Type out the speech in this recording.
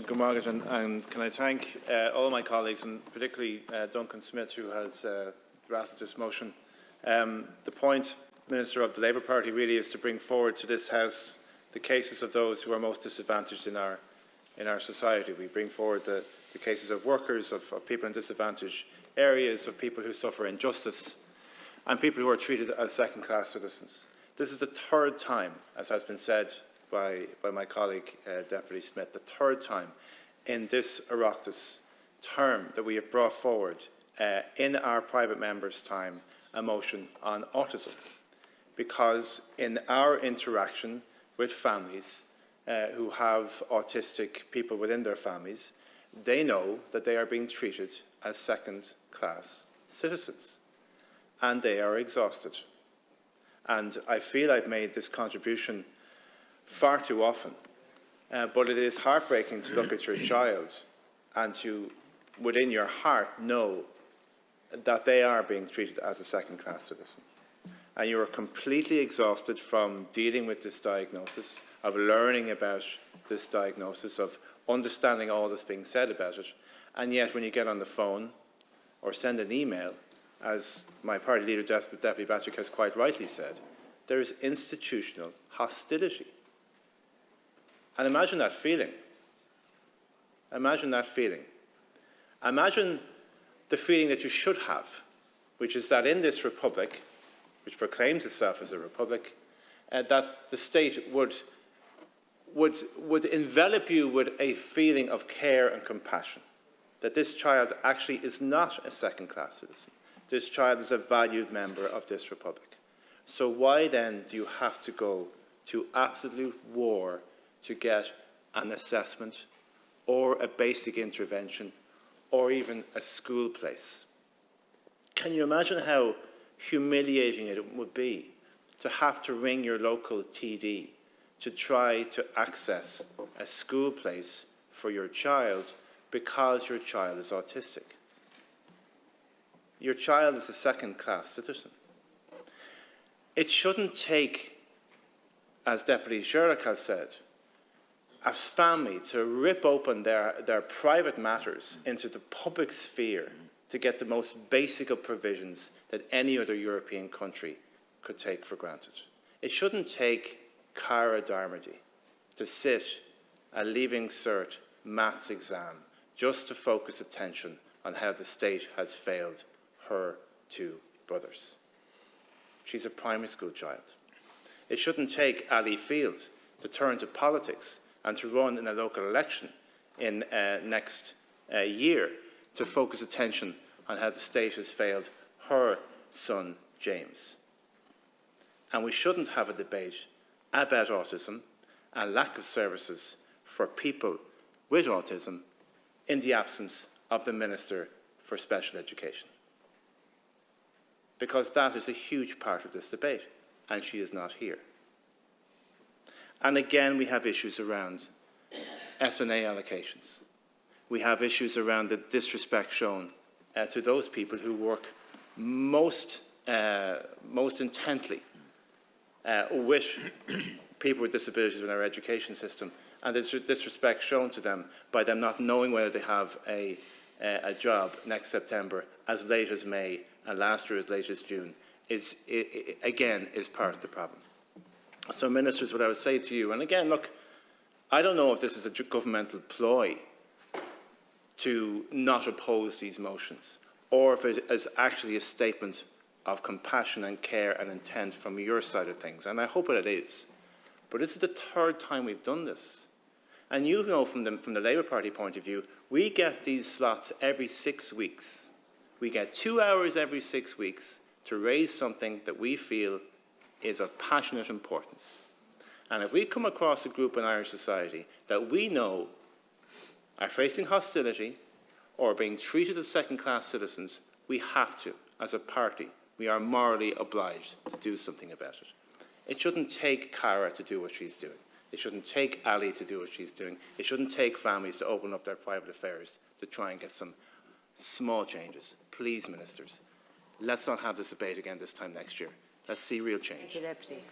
Good morning, and can I thank all my colleagues, and particularly Duncan Smith, who has drafted this motion. The point, Minister, of the Labour Party really is to bring forward to this House the cases of those who are most disadvantaged in our society. We bring forward the cases of workers, of people in disadvantaged areas, of people who suffer injustice, and people who are treated as second-class citizens. This is the third time, as has been said by my colleague, Deputy Smith, the third time in this Oireachtas term that we have brought forward in our private members' time a motion on autism. Because in our interaction with families who have autistic people within their families, they know that they are being treated as second-class citizens, and they are exhausted. And I feel I've made this contribution far too often, but it is heartbreaking to look at your child and to, within your heart, know that they are being treated as a second-class citizen. And you are completely exhausted from dealing with this diagnosis, of learning about this diagnosis, of understanding all that's being said about it, and yet when you get on the phone or send an email, as my party leader, Deputy Patrick, has quite rightly said, there is institutional hostility. And imagine that feeling. Imagine that feeling. Imagine the feeling that you should have, which is that in this republic, which proclaims itself as a republic, that the state would envelop you with a feeling of care and compassion, that this child actually is not a second-class citizen. This child is a valued member of this republic. So why then do you have to go to absolute war to get an assessment or a basic intervention or even a school place? Can you imagine how humiliating it would be to have to ring your local TD to try to access a school place for your child because your child is autistic? Your child is a second-class citizen. It shouldn't take, as Deputy Sherlock has said, a family to rip open their private matters into the public sphere to get the most basic of provisions that any other European country could take for granted. It shouldn't take Cara Darmody to sit a Leaving Cert maths exam just to focus attention on how the state has failed her two brothers. She's a primary school child. It shouldn't take Ali Field to turn to politics and to run in a local election in next year to focus attention on how the state has failed her son, James. And we shouldn't have a debate about autism and lack of services for people with autism in the absence of the Minister for Special Education. Because that is a huge part of this debate, and she is not here. And again, we have issues around SNA allocations. We have issues around the disrespect shown to those people who work most intently with people with disabilities in our education system, and there's disrespect shown to them by them not knowing whether they have a job next September, as late as May, and last year as late as June, again is part of the problem. So, Ministers, what I would say to you, and again, look, I don't know if this is a governmental ploy to not oppose these motions, or if it is actually a statement of compassion and care and intent from your side of things, and I hope it is. But this is the third time we've done this. And you know from the Labour Party point of view, we get these slots every 6 weeks. We get 2 hours every 6 weeks to raise something that we feel is of passionate importance. And if we come across a group in Irish society that we know are facing hostility or being treated as second-class citizens, we have to, as a party, we are morally obliged to do something about it. It shouldn't take Cara to do what she's doing. It shouldn't take Ali to do what she's doing. It shouldn't take families to open up their private affairs to try and get some small changes. Please, Ministers, let's not have this debate again this time next year. Let's see real change. Thank you, Deputy.